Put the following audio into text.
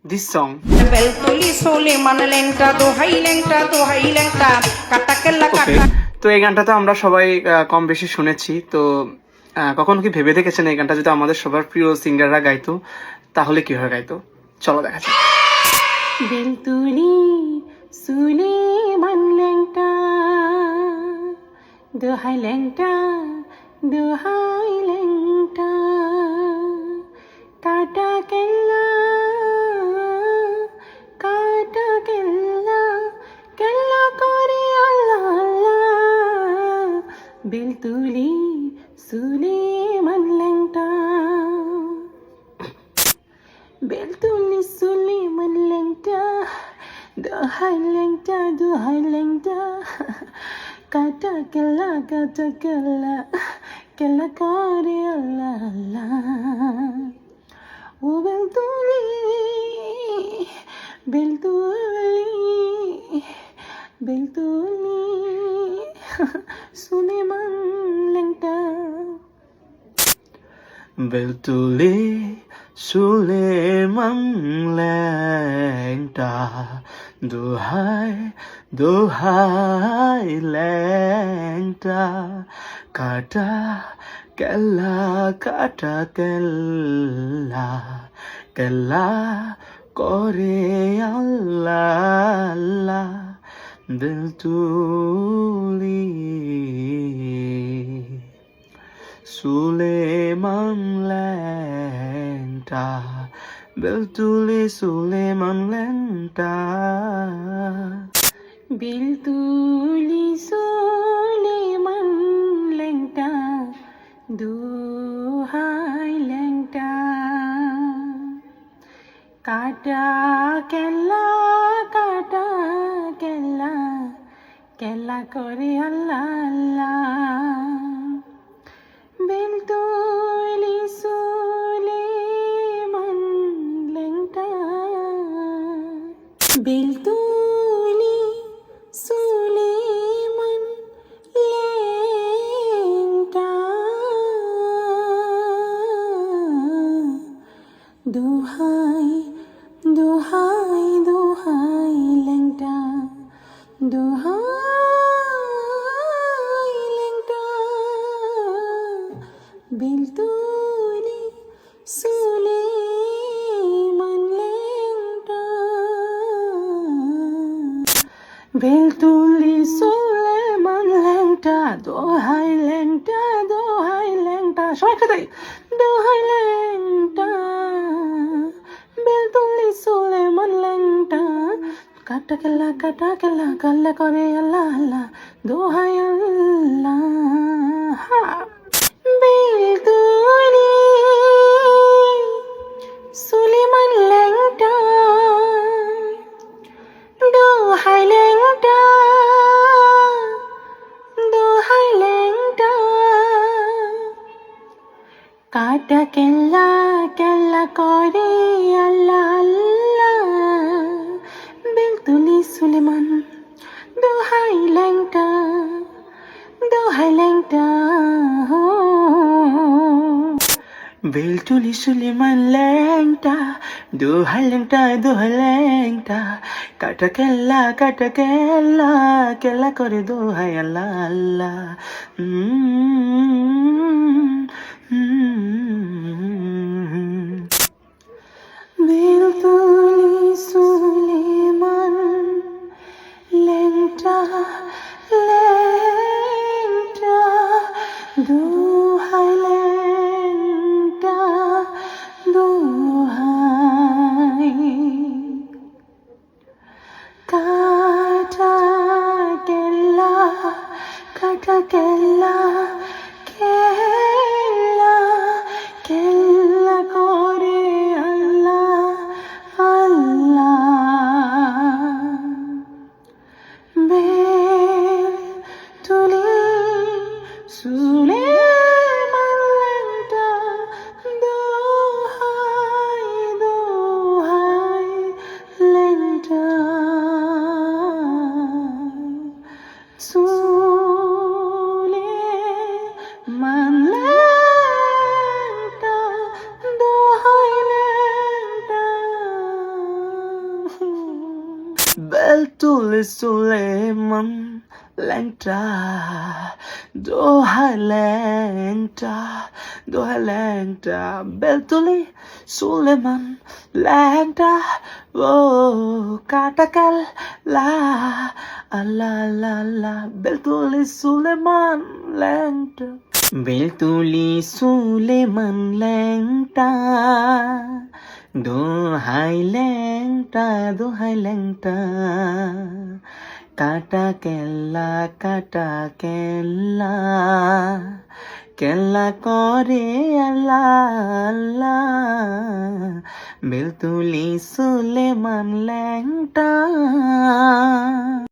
this song. Beltali Soleman লেংটা দোহাই লেংটা দোহাই লেংটা কাটা কেল্লা ওকে, কাটা। তো এই গানটা তো আমরা সবাই কম বেশি শুনেছি। তো কখনো কি ভেবে দেখেছেন এই গানটা যদি আমাদের সবার প্রিয় সিঙ্গাররা গাইতো তাহলে কিভাবে গাইতো? চলো দেখা যাক। বেলতুলি সুলেমান লেংটা দোহাই লেংটা দোহাই লেংটা কাটা কেল্লা কাটা কেল্লা কেল্লা করে আল্লাহ আল্লাহ বেলতুলি সুলেমান লেংটা বেলতুলি সুলেমান লেংটা দোহাই লেংটা দোহাই লেংটা কাটা কেল্লা কেল্লা করে আল্লাহ আল্লাহ ও বেলতুলি বেলতুলি বেলতুলি সুলেমান লেংটা বেলতুলি সুলেমান লেংটা দোহাই দোহাই লেংটা কাটা কেল্লা কেল্লা করে আল্লাহ আল্লাহ বেলতুলি সুলেমান লেংটা বেলতুলি সুলেমান লেংটা বেলতুলি সুলেমান লেংটা দোহাই লেংটা কাটা কেল্লা কেল্লা করে আল্লাহ আল্লাহ বেলতুলি সুলেমান লেংটা বেলতুলি সুলেমান লেংটা দোহাই দোহাই দোহাই লেংটা দোহাই লেংটা বেলতুলি সুলেমান লেংটা বেলতুলি সুলেমান লেংটা দোহাই লেংটা দোহাই লেংটা সবাই একসাথে দোহাই লেংটা বেলতুলি সুলেমান লেংটা কাটা কেল্লা কাল্লা করে আল্লাহ আল্লাহ দোহাই আল্লাহ বেলতুলি সুলেমান লেংটা দোহাই লেংটা দোহাই লেংটা কাটা কেল্লা করে আল্লাহ আল্লাহ বেলতুলি সুলেমান দোহাই লেংটা হো বেলতুলি সুলেমান লেংটা দোহাই লেংটা কাটা কেল্লা কেল্লা করে দোহাই আল্লাহ আল্লাহ বেলতুলি সুলেমান লেংটা দোহাই লেংটা দোহাই কাটা কেল্লা কেল্লা করে আল্লাহ বেলতুলি সুলেমান ল্যাংটা দোহাই ল্যাংটা বেলতুলি সুলেমান ল্যাংটা ও কাটাকাল লা আল্লাহ আল্লাহ আল্লাহ বেলতুলি সুলেমান ল্যাংটা বেলতুলি সুলেমান ল্যাংটা দোহাই ল্যাংটা কাটা কেল্লা কেল্লা করে আল্লাহ আল্লাহ বেলতুলি সুলেমান ল্যাংটা